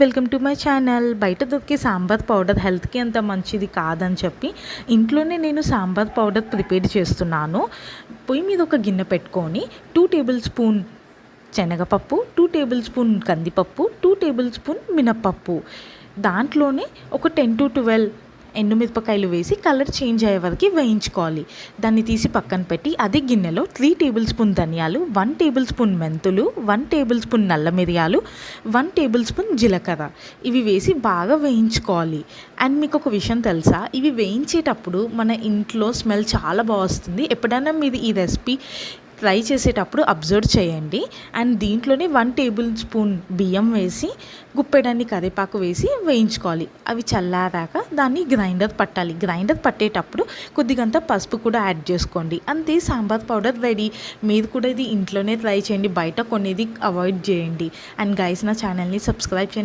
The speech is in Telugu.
Welcome to my channel. బయట దొరికే సాంబార్ పౌడర్ హెల్త్కి అంత మంచిది కాదని చెప్పి ఇంట్లోనే నేను సాంబార్ పౌడర్ ప్రిపేర్ చేస్తున్నాను. పొయ్యి మీద ఒక గిన్నె పెట్టుకొని 2 టేబుల్ స్పూన్ శనగపప్పు, 2 టేబుల్ స్పూన్ కందిపప్పు, 2 టేబుల్ స్పూన్ మినప్పప్పు, దాంట్లోనే ఒక 10 to 12 ఎండుమిరపకాయలు వేసి కలర్ చేంజ్ అయ్యే వరకు వేయించుకోవాలి. దాన్ని తీసి పక్కన పెట్టి అదే గిన్నెలో 3 టేబుల్ స్పూన్ ధనియాలు, 1 టేబుల్ స్పూన్ మెంతులు, 1 టేబుల్ స్పూన్ నల్ల మిరియాలు, 1 టేబుల్ స్పూన్ జీలకర్ర ఇవి వేసి బాగా వేయించుకోవాలి. అండ్ మీకు ఒక విషయం తెలుసా, ఇవి వేయించేటప్పుడు మన ఇంట్లో స్మెల్ చాలా బాగా వస్తుంది. ఎప్పుడైనా మీరు ఈ రెసిపీ ట్రై చేసేటప్పుడు అబ్జర్వ్ చేయండి. అండ్ దీంట్లోనే 1 టేబుల్ స్పూన్ బియ్యం వేసి గుప్పెడాన్ని కరివేపాకు వేసి వేయించుకోవాలి. అవి చల్లారాక దాన్ని గ్రైండర్ పట్టాలి. గ్రైండర్ పట్టేటప్పుడు కొద్దిగంత పసుపు కూడా యాడ్ చేసుకోండి. అంతే, సాంబార్ పౌడర్ రెడీ. మీరు కూడా ఇది ఇంట్లోనే ట్రై చేయండి, బయట కొనేది అవాయిడ్ చేయండి. అండ్ గైస్, నా ఛానల్ని సబ్స్క్రైబ్ చేయండి.